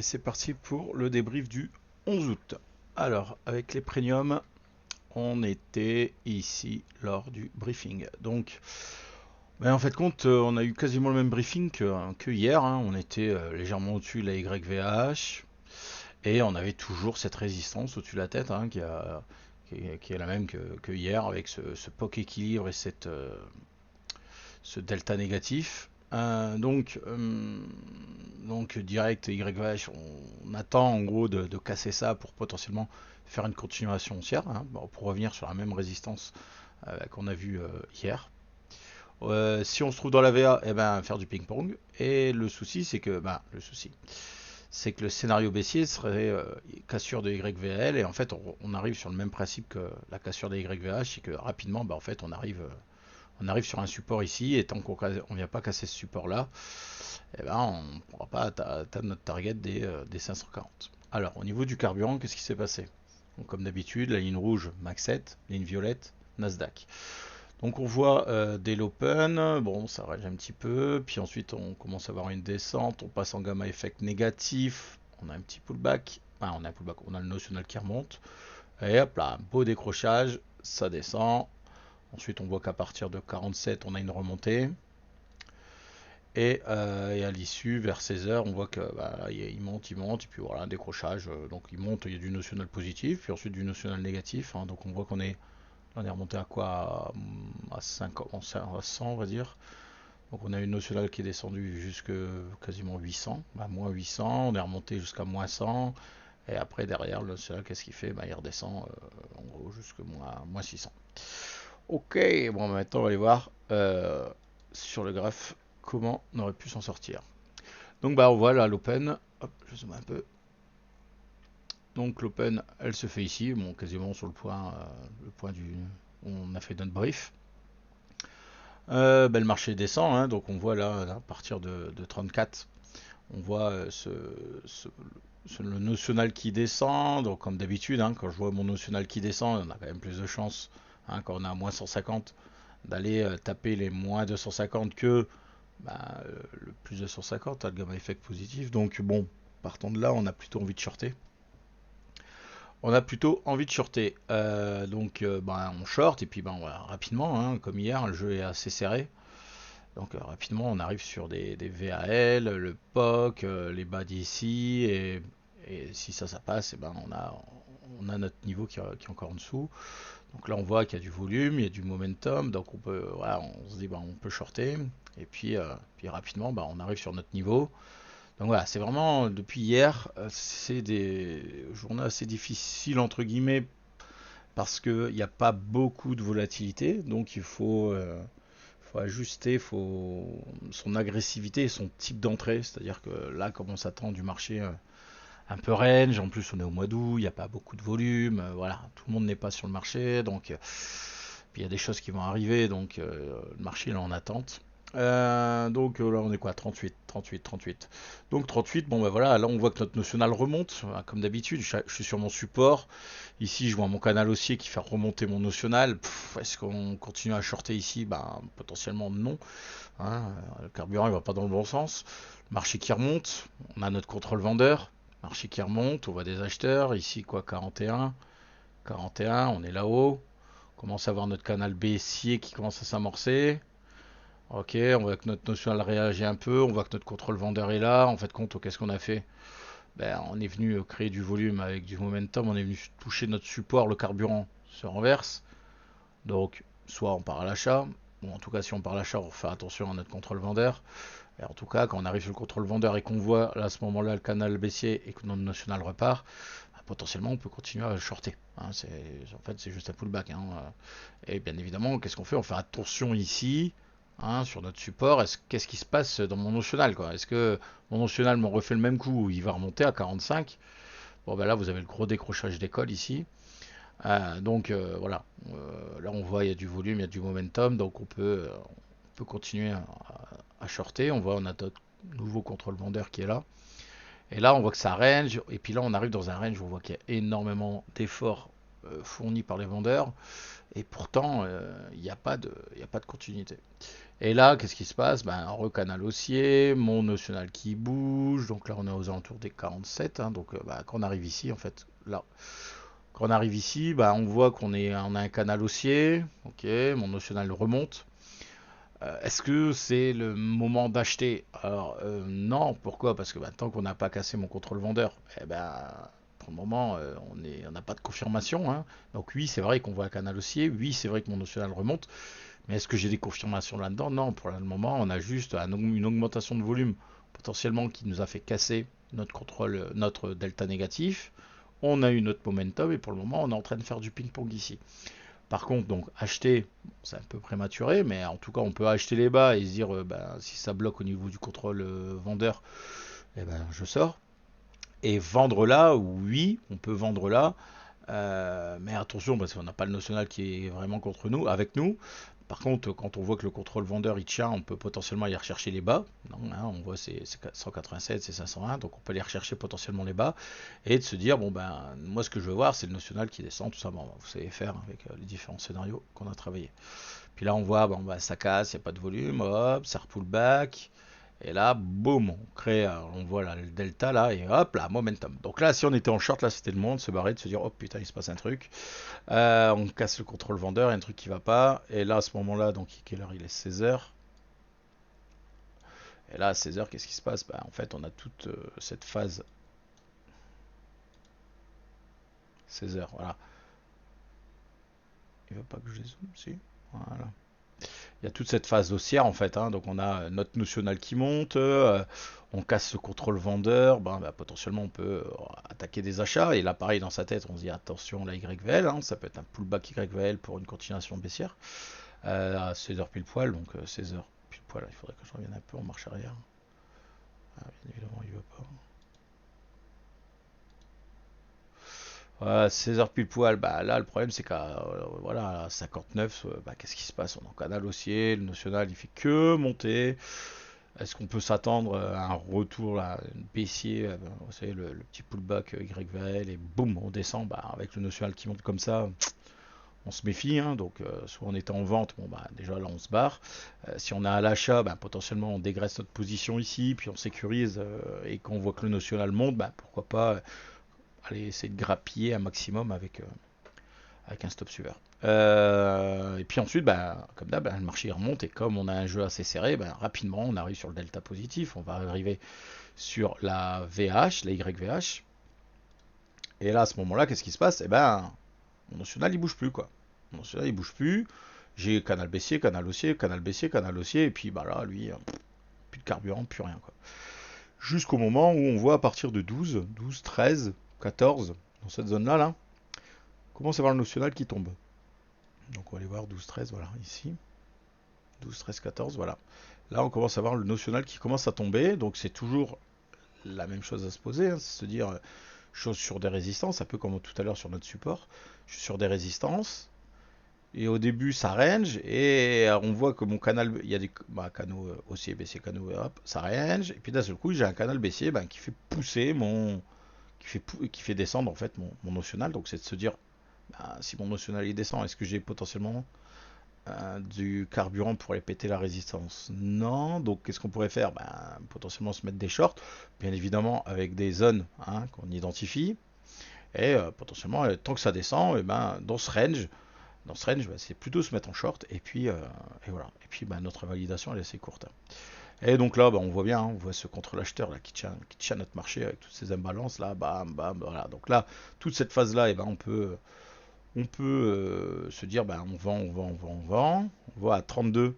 Et c'est parti pour le débrief du 11 août. Alors, avec les premiums, on était ici lors du briefing. Donc, en fait, compte, on a eu quasiment le même briefing que hier, hein. On était légèrement au-dessus de la YVH et on avait toujours cette résistance au-dessus de la tête, hein, qui est la même que hier, avec ce POC équilibre et ce delta négatif. Donc direct YVH, on attend en gros de casser ça pour potentiellement faire une continuation haussière, hein, pour revenir sur la même résistance qu'on a vu hier. Si on se trouve dans la VA, eh ben, faire du ping-pong. Et le souci, c'est que le scénario baissier serait cassure de YVL. Et en fait, on arrive sur le même principe que la cassure de YVH. C'est que rapidement, en fait, on arrive sur un support ici. Et tant qu'on ne vient pas casser ce support-là, eh ben, on ne pourra pas atteindre notre target des 540. Alors, au niveau du carburant, qu'est-ce qui s'est passé? Donc, comme d'habitude, la ligne rouge, Max 7, ligne violette, Nasdaq. Donc on voit dès l'open, bon ça rage un petit peu, puis ensuite on commence à avoir une descente, on passe en gamma effect négatif, on a un petit pullback, enfin on a un pullback, on a le notional qui remonte, et hop là, beau décrochage, ça descend, ensuite on voit qu'à partir de 47 on a une remontée, et à l'issue, vers 16h, on voit que il monte, et puis voilà, un décrochage, donc il monte, il y a du notional positif, puis ensuite du notional négatif, hein, donc on voit on est remonté à quoi? À 50, à 100 on va dire. Donc on a une nationale qui est descendue jusque quasiment 800, moins 800, on est remonté jusqu'à moins 100, et après derrière le national qu'est-ce qu'il fait? Il redescend en gros jusque moins 600. Ok, bon maintenant on va aller voir sur le graphe comment on aurait pu s'en sortir. Donc on voit là l'open, hop, je zoome un peu. Donc l'open elle se fait ici, bon quasiment sur le point du, on a fait notre brief. Le marché descend, hein, donc on voit là, à partir de 34, on voit le notional qui descend. Donc comme d'habitude, hein, quand je vois mon notional qui descend, on a quand même plus de chance, hein, quand on a à moins 150 d'aller taper les moins 250 que le plus 250, hein, le gamma effect positif. Donc bon, partant de là, on a plutôt envie de shorter. Donc on short et puis voilà, rapidement, hein, comme hier, le jeu est assez serré. Donc rapidement, on arrive sur des VAL, le POC, les bas d'ici, et si ça passe, on a notre niveau qui est encore en dessous. Donc là, on voit qu'il y a du volume, il y a du momentum, donc voilà, on se dit, on peut shorter, et puis rapidement, on arrive sur notre niveau. Donc voilà, c'est vraiment, depuis hier, c'est des journées assez difficiles, entre guillemets, parce qu'il n'y a pas beaucoup de volatilité, donc faut ajuster son agressivité et son type d'entrée. C'est-à-dire que là, comme on s'attend du marché un peu range, en plus on est au mois d'août, il n'y a pas beaucoup de volume, voilà, tout le monde n'est pas sur le marché, donc puis il y a des choses qui vont arriver, donc le marché est en attente. Donc là on est quoi? 38, 38, 38. Donc 38, voilà, là on voit que notre national remonte, comme d'habitude, je suis sur mon support. Ici je vois mon canal haussier qui fait remonter mon national. Est-ce qu'on continue à shorter ici? Potentiellement non, hein. Le carburant il va pas dans le bon sens. Le marché qui remonte, on a notre contrôle vendeur. Marché qui remonte, on voit des acheteurs. Ici quoi? 41, 41, on est là-haut. On commence à voir notre canal baissier qui commence à s'amorcer. Ok, on voit que notre notional réagit un peu, on voit que notre contrôle vendeur est là. En fait, qu'est-ce qu'on a fait? On est venu créer du volume avec du momentum, on est venu toucher notre support, le carburant se renverse. Donc, soit on part à l'achat, bon, en tout cas, si on part à l'achat, on va faire attention à notre contrôle vendeur. Et en tout cas, quand on arrive sur le contrôle vendeur et qu'on voit là, à ce moment-là le canal baissier et que notre national repart, potentiellement on peut continuer à shorter, hein. En fait, c'est juste un pullback, hein. Et bien évidemment, qu'est-ce qu'on fait? On fait attention ici, hein, sur notre support. Qu'est-ce qui se passe dans mon notional, quoi? Est-ce que mon notional me refait le même coup ou il va remonter à 45? Bon, là, vous avez le gros décrochage d'école ici. Donc voilà, là on voit il y a du volume, il y a du momentum, donc on peut continuer à shorter. On a notre nouveau contrôle vendeur qui est là. Et là on voit que ça range, et puis là on arrive dans un range où on voit qu'il y a énormément d'efforts fournis par les vendeurs. Et pourtant, il y a pas de continuité. Et là, qu'est-ce qui se passe? Ben, un recanal haussier, mon national qui bouge, donc là on est aux alentours des 47, hein, donc bah, quand on arrive ici, en fait, là, quand on arrive ici, bah, on voit on a un canal haussier, ok, mon national remonte. Est-ce que c'est le moment d'acheter? Alors non, pourquoi? Parce que bah, tant qu'on n'a pas cassé mon contrôle vendeur, eh ben, pour le moment, on n'a pas de confirmation, hein. Donc oui, c'est vrai qu'on voit un canal haussier, oui, c'est vrai que mon national remonte, mais est-ce que j'ai des confirmations là-dedans? Non, pour le moment, on a juste une augmentation de volume potentiellement qui nous a fait casser notre contrôle, notre delta négatif. On a eu notre momentum et pour le moment, on est en train de faire du ping-pong ici. Par contre, donc acheter, bon, c'est un peu prématuré, mais en tout cas, on peut acheter les bas et se dire, ben, si ça bloque au niveau du contrôle vendeur, eh ben, je sors. Et vendre là, oui, on peut vendre là, mais attention, parce qu'on n'a pas le national qui est vraiment contre nous, avec nous. Par contre, quand on voit que le contrôle vendeur il tient, on peut potentiellement aller rechercher les bas. Non, hein, on voit c'est 187, c'est 501, donc on peut aller rechercher potentiellement les bas et de se dire bon ben moi ce que je veux voir c'est le national qui descend tout ça. Bon, vous savez faire avec les différents scénarios qu'on a travaillé. Puis là on voit bon bah ça casse, il n'y a pas de volume, hop, ça repull back. Et là, boum, on crée, on voit là, le delta là, et hop là, momentum. Donc là, si on était en short, là, c'était le monde, se barrer, de se dire, oh putain, il se passe un truc. On casse le contrôle vendeur, il y a un truc qui va pas. Et là, à ce moment-là, donc, quelle heure il est? 16 heures. Et là, à 16 heures, qu'est-ce qui se passe? Bah, en fait, on a toute cette phase. 16 heures, voilà. Il veut pas que je les zoome, si. Voilà. Il y a toute cette phase haussière en fait, hein. Donc on a notre notional qui monte, on casse ce contrôle vendeur, bah, potentiellement on peut attaquer des achats. Et là pareil dans sa tête on se dit attention la YVL, hein, ça peut être un pullback YVL pour une continuation baissière à 16 heures pile poil, donc 16 heures pile poil, il faudrait que je revienne un peu en marche arrière. Ah, bien évidemment il veut pas. Voilà, 16 heures pile poil, bah là le problème c'est qu'à voilà, à 59, bah, qu'est-ce qui se passe? On est en canal haussier, le national il fait que monter. Est-ce qu'on peut s'attendre à un retour là, une baissier, vous savez, le petit pullback YVL et boum, on descend bah, avec le national qui monte comme ça, on se méfie, hein, donc soit on était en vente, bon bah déjà là on se barre. Si on est à l'achat, bah, potentiellement on dégraisse notre position ici, puis on sécurise et qu'on voit que le national monte, bah, pourquoi pas aller essayer de grappiller un maximum avec un stop suiveur. Et puis ensuite, bah, comme d'hab, bah, le marché remonte et comme on a un jeu assez serré, bah, rapidement on arrive sur le delta positif. On va arriver sur la VH, la YVH. Et là, à ce moment-là, qu'est-ce qui se passe? Eh ben, mon national il bouge plus quoi. Mon national il bouge plus. J'ai canal baissier, canal haussier, canal baissier, canal haussier. Et puis bah là, lui, plus de carburant, plus rien quoi. Jusqu'au moment où on voit à partir de 12, 12, 13, 14, dans cette zone-là, là, commence à voir le national qui tombe. Donc on va aller voir 12, 13, voilà, ici. 12, 13, 14, voilà. Là, on commence à voir le national qui commence à tomber. Donc c'est toujours la même chose à se poser, hein, c'est se dire, je suis sur des résistances, un peu comme tout à l'heure sur notre support. Je suis sur des résistances. Et au début, ça range. Et on voit que mon canal, il y a des canaux haussiers, baissiers, canaux, hop, ça range. Et puis d'un seul coup, j'ai un canal baissier qui fait pousser qui fait descendre en fait mon notional. Donc c'est de se dire, si mon notional il descend, est-ce que j'ai potentiellement du carburant pour aller péter la résistance? Non. Donc qu'est-ce qu'on pourrait faire? Potentiellement se mettre des shorts, bien évidemment avec des zones qu'on identifie. Et potentiellement, tant que ça descend, et dans ce range, c'est plutôt se mettre en short. Et voilà. Et puis notre validation elle est assez courte. Et donc là, on voit bien, hein, on voit ce contre-l'acheteur là qui tient notre marché avec toutes ces imbalances là, bam, bam, voilà. Donc là, toute cette phase là, on peut se dire, on vend, on vend, on vend, on vend. On voit à 32.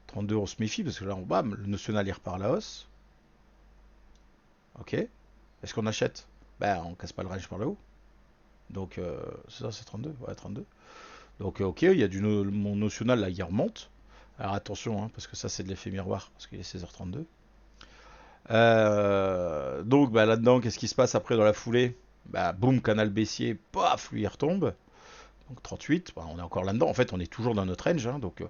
32, on se méfie parce que là, bam, le national il repart à la hausse. Ok. Est-ce qu'on achète? On casse pas le range par le haut. Donc, c'est ça, c'est 32. Ouais, 32. Donc, ok, il y a mon national là, il remonte. Alors attention, hein, parce que ça, c'est de l'effet miroir, parce qu'il est 16h32. Donc, là-dedans, qu'est-ce qui se passe après dans la foulée? Boum, canal baissier, paf, lui il retombe. Donc 38, on est encore là-dedans. En fait, on est toujours dans notre range. Hein, donc,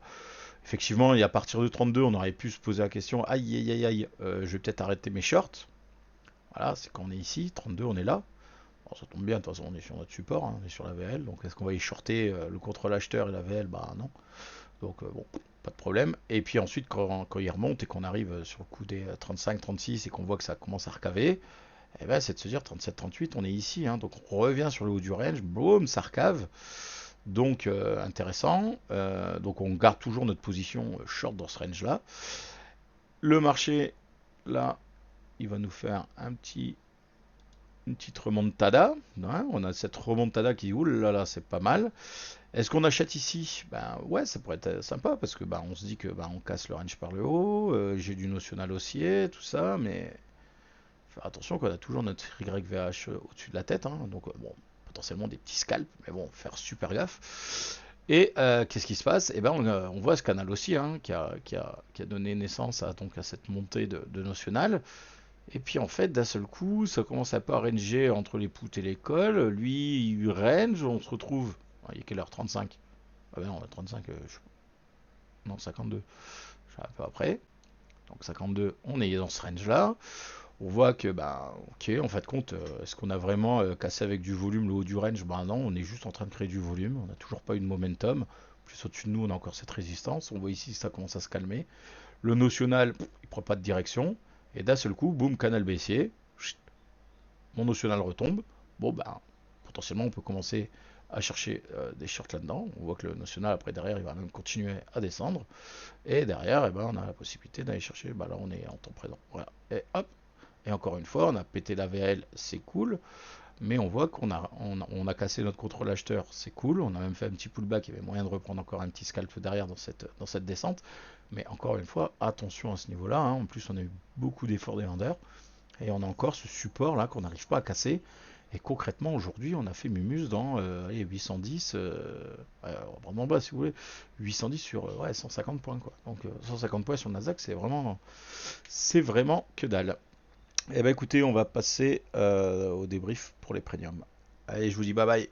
effectivement, et à partir de 32, on aurait pu se poser la question, aïe, aïe, aïe, aïe, je vais peut-être arrêter mes shorts. Voilà, c'est quand on est ici, 32, on est là. Alors, ça tombe bien, de toute façon on est sur notre support, hein, on est sur la VL, donc est-ce qu'on va y shorter le contrôle acheteur et la VL? Bah non. Donc bon, pas de problème. Et puis ensuite quand il remonte et qu'on arrive sur le coup des 35-36 et qu'on voit que ça commence à recaver, eh ben, c'est de se dire 37-38, on est ici, hein, donc on revient sur le haut du range, boum, ça recave. Donc intéressant. Donc on garde toujours notre position short dans ce range là. Le marché là, il va nous faire une petite remontada, hein. On a cette remontada qui, oulala, c'est pas mal. Est-ce qu'on achète ici? Ben ouais, ça pourrait être sympa parce que ben, on se dit que ben, on casse le range par le haut. J'ai du notional haussier, tout ça, mais faire attention qu'on a toujours notre YVH au-dessus de la tête, hein. Donc bon, potentiellement des petits scalps, mais bon, faire super gaffe. Et qu'est-ce qui se passe? Eh ben, on voit ce canal aussi, hein, qui a donné naissance à, donc, à cette montée de notional. Et puis en fait, d'un seul coup, ça commence à pas ranger entre les poutres et les cols. Lui, il range, on se retrouve. Il est quelle heure? 35. Ah ben non, 35, non, 52. Je suis un peu après. Donc 52, on est dans ce range-là. On voit que, bah, ok, en fait, compte, est-ce qu'on a vraiment cassé avec du volume le haut du range? Ben non, on est juste en train de créer du volume. On n'a toujours pas eu de momentum. Plus au-dessus de nous, on a encore cette résistance. On voit ici, ça commence à se calmer. Le notional, il prend pas de direction. Et d'un seul coup, boum, canal baissier. Mon notional retombe. Bon, ben, potentiellement, on peut commencer à chercher des shorts là-dedans. On voit que le notional, après, derrière, il va même continuer à descendre. Et derrière, eh ben, on a la possibilité d'aller chercher. Bah, là, on est en temps présent. Voilà. Et hop. Et encore une fois, on a pété la VL, c'est cool. Mais on voit qu'on a cassé notre contrôle acheteur, c'est cool. On a même fait un petit pullback. Il y avait moyen de reprendre encore un petit scalp derrière dans cette descente. Mais encore une fois, attention à ce niveau-là, hein. En plus, on a eu beaucoup d'efforts des vendeurs. Et on a encore ce support là qu'on n'arrive pas à casser. Et concrètement, aujourd'hui, on a fait Mumus dans 810, vraiment bas si vous voulez, 810 sur 150 points quoi. Donc 150 points sur le Nasdaq, c'est vraiment que dalle. Eh ben écoutez, on va passer au débrief pour les premiums. Allez, je vous dis bye bye.